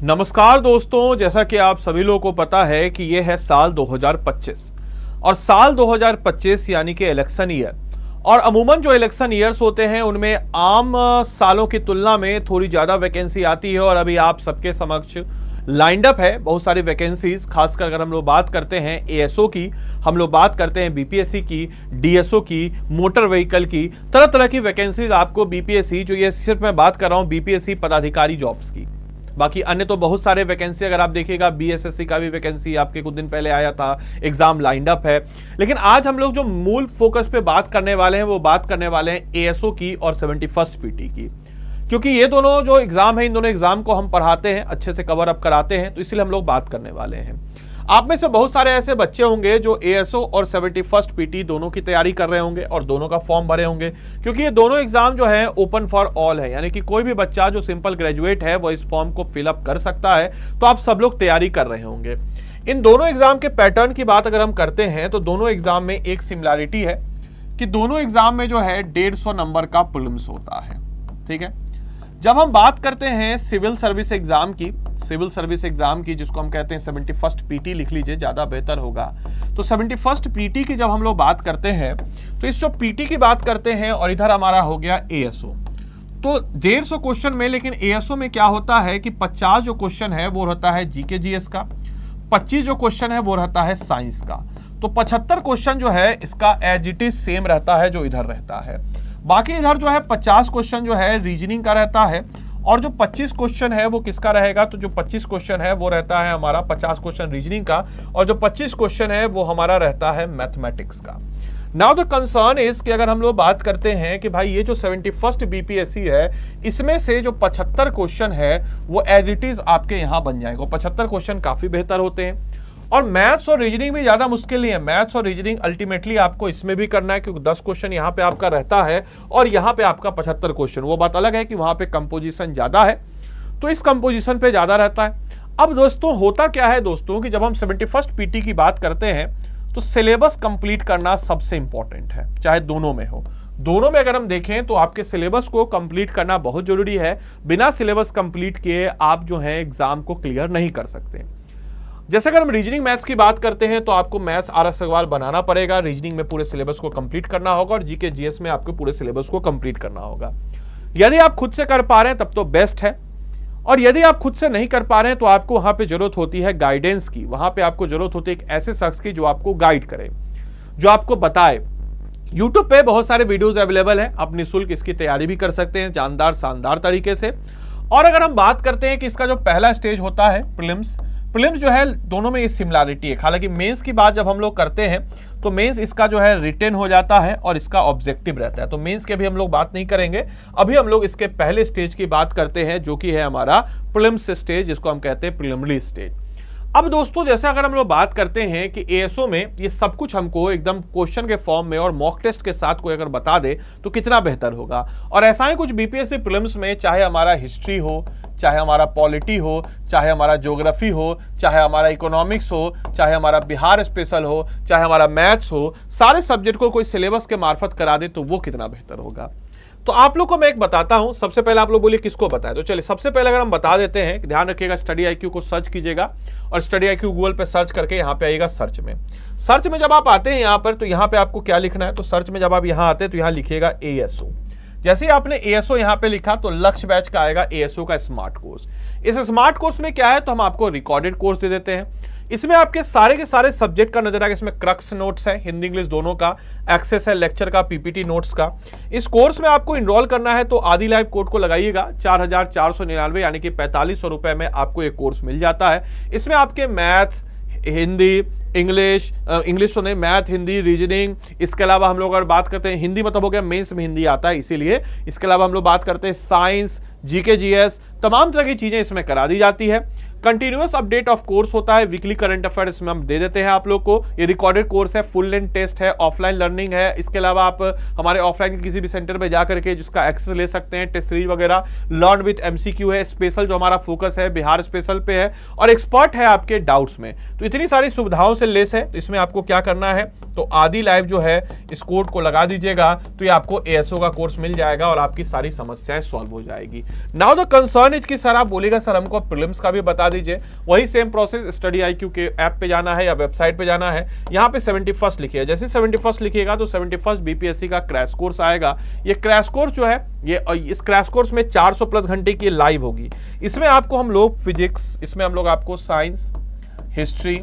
नमस्कार दोस्तों, जैसा कि आप सभी लोगों को पता है कि यह है साल 2025 और साल 2025 यानी कि इलेक्शन ईयर। और अमूमन जो इलेक्शन ईयर्स होते हैं उनमें आम सालों की तुलना में थोड़ी ज़्यादा वैकेंसी आती है और अभी आप सबके समक्ष लाइंड अप है बहुत सारी वैकेंसीज। खासकर अगर हम लोग बात करते हैं एएसओ की, हम लोग बात करते हैं बीपीएससी की, डीएसओ की, मोटर व्हीकल की, तरह तरह की वैकेंसीज आपको बीपीएससी, जो ये सिर्फ मैं बात कर रहा हूँ बीपीएससी पदाधिकारी जॉब्स की। बाकी अन्य तो बहुत सारे वैकेंसी अगर आप देखिएगा, बीएसएससी का भी वैकेंसी आपके कुछ दिन पहले आया था, एग्जाम लाइंड अप है। लेकिन आज हम लोग जो मूल फोकस पे बात करने वाले हैं वो बात करने वाले हैं एएसओ की और 71st पीटी की, क्योंकि ये दोनों जो एग्जाम है इन दोनों एग्जाम को हम पढ़ाते हैं, अच्छे से कवर अप कराते हैं, तो इसलिए हम लोग बात करने वाले हैं। आप में से बहुत सारे ऐसे बच्चे होंगे जो एएसओ और 71st पीटी दोनों की तैयारी कर रहे होंगे और दोनों का फॉर्म भरे होंगे, क्योंकि ये दोनों एग्जाम जो है ओपन फॉर ऑल है, यानी कि कोई भी बच्चा जो सिंपल ग्रेजुएट है वो इस फॉर्म को फिलअप कर सकता है। तो आप सब लोग तैयारी कर रहे होंगे। इन दोनों एग्जाम के पैटर्न की बात अगर हम करते हैं तो दोनों एग्जाम में एक सिमिलैरिटी है कि दोनों एग्जाम में जो है 150 नंबर का प्रीलिम्स होता है। ठीक है, जब हम बात करते हैं सिविल सर्विस एग्जाम की, जिसको हम कहते हैं 71st पीटी, लिख लीजिए ज़्यादा बेहतर होगा। तो 71st पीटी की जब हम लोग बात करते हैं तो इस जो पीटी की बात करते हैं और इधर हमारा हो गया एएसओ, तो 150 क्वेश्चन में, लेकिन एएसओ में क्या होता है कि 50 जो क्वेश्चन है वो रहता है जीके जीएस का, 25 जो क्वेश्चन है वो रहता है साइंस का। तो 75 क्वेश्चन जो है इसका एज इट इज सेम रहता है जो इधर रहता है। बाकी इधर जो है 50 क्वेश्चन जो है रीजनिंग का रहता है और जो 25 क्वेश्चन है वो किसका रहेगा, तो जो 25 क्वेश्चन है वो रहता है हमारा 50 क्वेश्चन रीजनिंग का और जो 25 क्वेश्चन है वो हमारा रहता है मैथमेटिक्स का। नाउ द कंसर्न इज कि अगर हम लोग बात करते हैं कि भाई ये जो 71st बीपीएससी है इसमें से जो 75 क्वेश्चन है वो एज इट इज आपके यहाँ बन जाएगा। 75 क्वेश्चन काफी बेहतर होते हैं और मैथ्स और रीजनिंग भी ज्यादा मुश्किल नहीं है। मैथ्स और रीजनिंग अल्टीमेटली आपको इसमें भी करना है, क्योंकि 10 क्वेश्चन यहाँ पे आपका रहता है और यहाँ पे आपका 75 क्वेश्चन। वो बात अलग है कि वहां पे कंपोजिशन ज्यादा है तो इस कंपोजिशन पे ज्यादा रहता है। अब दोस्तों होता क्या है दोस्तों कि जब हम 71st पीटी की बात करते हैं तो सिलेबस कंप्लीट करना सबसे इंपॉर्टेंट है, चाहे दोनों में हो। दोनों में अगर हम देखें तो आपके सिलेबस को कंप्लीट करना बहुत जरूरी है। बिना सिलेबस कंप्लीट किए आप जो है एग्जाम को क्लियर नहीं कर सकते। जैसे अगर हम रीजनिंग मैथ्स की बात करते हैं तो आपको मैथ्स आरएस सवाल बनाना पड़ेगा, रीजनिंग में पूरे सिलेबस को कंप्लीट करना होगा और जीके जीएस में आपको पूरे सिलेबस को कंप्लीट करना होगा। यदि आप खुद से कर पा रहे हैं तब तो बेस्ट है, और यदि आप खुद से नहीं कर पा रहे हैं तो आपको वहां पे जरूरत होती है गाइडेंस की। वहां पे आपको जरूरत होती है एक ऐसे शख्स की जो आपको गाइड करे, जो आपको बताए। यूट्यूब पे बहुत सारे वीडियोज अवेलेबल हैं, आप निःशुल्क इसकी तैयारी भी कर सकते हैं जानदार शानदार तरीके से। और अगर हम बात करते हैं कि इसका जो पहला स्टेज होता है प्रीलिम्स जो है दोनों में ये सिमिलैरिटी है। हालांकि मेंस की बात जब हम लोग करते हैं तो मेंस इसका जो है रिटेन हो जाता है और इसका ऑब्जेक्टिव रहता है, तो मेंस के भी हम लोग बात नहीं करेंगे। अभी हम लोग इसके पहले स्टेज की बात करते हैं जो कि है हमारा प्रीलिम्स स्टेज, जिसको हम कहते हैं प्रीलिमिनरी स्टेज। अब दोस्तों जैसे अगर हम लोग बात करते हैं कि एएसओ में ये सब कुछ हमको एकदम क्वेश्चन के फॉर्म में और मॉक टेस्ट के साथ कोई अगर बता दे तो कितना बेहतर होगा। और ऐसा ही कुछ बीपीएससी प्रीलिम्स में, चाहे हमारा हिस्ट्री हो, चाहे हमारा पॉलिटी हो, चाहे हमारा ज्योग्राफी हो, चाहे हमारा इकोनॉमिक्स हो, चाहे हमारा बिहार स्पेशल हो, चाहे हमारा मैथ्स हो, सारे सब्जेक्ट को कोई सिलेबस के मार्फत करा दे तो वो कितना बेहतर होगा। तो आप लोग को मैं एक बताता हूं। सबसे पहले आप लोग बोलिए किसको बताए, तो चलिए सबसे पहले अगर हम बता देते हैं, ध्यान रखिएगा स्टडी आईक्यू को सर्च कीजिएगा और स्टडी आईक्यू गूगल पे सर्च करके यहाँ पे आइएगा सर्च में जब आप आते हैं यहाँ पर तो यहाँ पे आपको क्या लिखना है, तो सर्च में जब आप यहाँ आते हैं तो यहाँ लिखिएगा एएसओ। जैसे ही आपने एएसओ यहाँ पे लिखा तो लक्ष्य बैच का आएगा एएसओ का स्मार्ट कोर्स। इस स्मार्ट कोर्स में क्या है, तो हम आपको रिकॉर्डेड कोर्स दे देते हैं। इसमें आपके सारे के सारे सब्जेक्ट का नजर आएगा। इसमें क्रक्स नोट्स है, हिंदी इंग्लिश दोनों का, एक्सेस है लेक्चर का, पीपीटी नोट्स का। इस कोर्स में आपको इनरोल करना है तो आदि लाइव कोड को लगाइएगा 4499 यानी कि 4500 रुपए में आपको ये कोर्स मिल जाता है। इसमें आपके मैथ्स, हिंदी, इंग्लिश तो नहीं, मैथ, हिंदी, रीजनिंग, इसके अलावा हम लोग अगर बात करते हैं हिंदी मतलब हो गया मेंस में हिंदी आता है इसीलिए, इसके अलावा हम लोग बात करते हैं साइंस, जीके जीएस, तमाम तरह की चीजें इसमें करा दी जाती है। कंटिन्यूअस अपडेट ऑफ कोर्स होता है, वीकली करंट अफेयर इसमें हम दे देते हैं आप लोग को। ये रिकॉर्डेड कोर्स है, फुल लेंथ टेस्ट है, ऑफलाइन लर्निंग है। इसके अलावा आप हमारे ऑफलाइन के किसी भी सेंटर पे जाकर के जिसका एक्सेस ले सकते हैं, टेस्ट सीरीज वगैरह, लर्न विद एमसीक्यू है, स्पेशल जो हमारा फोकस है बिहार स्पेशल पे है, और एक्सपर्ट है आपके डाउट्स में। तो इतनी सारी सुविधाओं से लेस है। तो इसमें आपको क्या करना है, तो आदि लाइव जो है इस कोड को लगा दीजिएगा तो ये आपको एएसओ का कोर्स मिल जाएगा और आपकी सारी समस्याएं सॉल्व हो जाएगी। नाउ द कंसर्न इज कि सर आप बोलेगा सर हमको प्रीलिम्स का भी बता दीजिए। वही सेम प्रोसेस, स्टडी IQ के ऐप पे जाना है या वेबसाइट पे जाना है, यहाँ पे 71st लिखिए। जैसे 71st लिखिएगा तो 71st BPSC का क्रैश कोर्स आएगा। ये क्रैश कोर्स जो है, ये इस क्रैश कोर्स में 400 प्लस घंटे की लाइव होगी। इसमें आपको हम लोग फिजिक्स, इसमें हम लोग आपको science, history,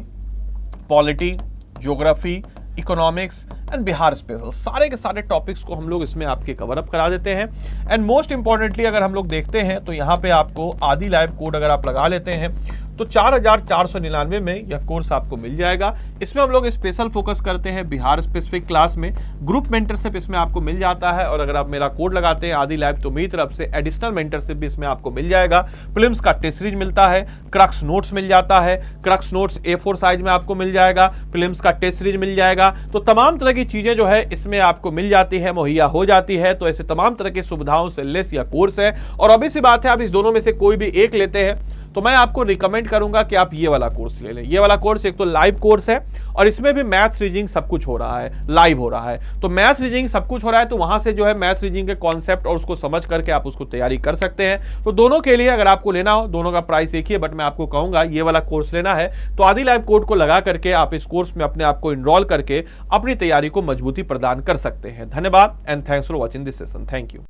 polity, geography, economics and Bihar special, सारे के सारे टॉपिक्स को हम लोग इसमें आपके कवर अप करा देते हैं। एंड मोस्ट इंपॉर्टेंटली अगर हम लोग देखते हैं तो यहाँ पे आपको आदि लाइव कोड अगर आप लगा लेते हैं तो 4499 में यह कोर्स आपको मिल जाएगा। इसमें हम लोग स्पेशल फोकस करते हैं बिहार स्पेसिफिक क्लास में, ग्रुप मेंटरशिप इसमें आपको मिल जाता है। और अगर आप मेरा कोड लगाते हैं आदि लाइव तो मेरी तरफ से एडिशनल मेंटरशिप भी इसमें आपको मिल जाएगा। प्रीलिम्स का टेस्ट सीरीज मिलता है, क्रक्स नोट्स मिल जाता है, क्रक्स नोट्स A4 साइज में आपको मिल जाएगा, प्रीलिम्स का टेस्ट सीरीज मिल जाएगा। तो तमाम तरह की चीजें जो है इसमें आपको मिल जाती है, मुहैया हो जाती है। तो ऐसे तमाम तरह की सुविधाओं से लेस यह कोर्स है। और अभी सी बात है, आप इस दोनों में से कोई भी एक लेते हैं तो मैं आपको रिकमेंड करूंगा कि आप ये वाला कोर्स ले लें। ये वाला कोर्स एक तो लाइव कोर्स है और इसमें भी मैथ्स रीजनिंग सब कुछ हो रहा है, लाइव हो रहा है। तो मैथ्स रीजनिंग सब कुछ हो रहा है, तो वहां से जो है मैथ्स रीजनिंग के कॉन्सेप्ट और उसको समझ करके आप उसको तैयारी कर सकते हैं। तो दोनों के लिए अगर आपको लेना हो, दोनों का प्राइस एक ही है, बट मैं आपको कहूंगा ये वाला कोर्स लेना है तो आदि लाइव कोड को लगा करके आप इस कोर्स में अपने आप को इनरोल करके अपनी तैयारी को मजबूती प्रदान कर सकते हैं। धन्यवाद and thanks for watching this session. Thank you.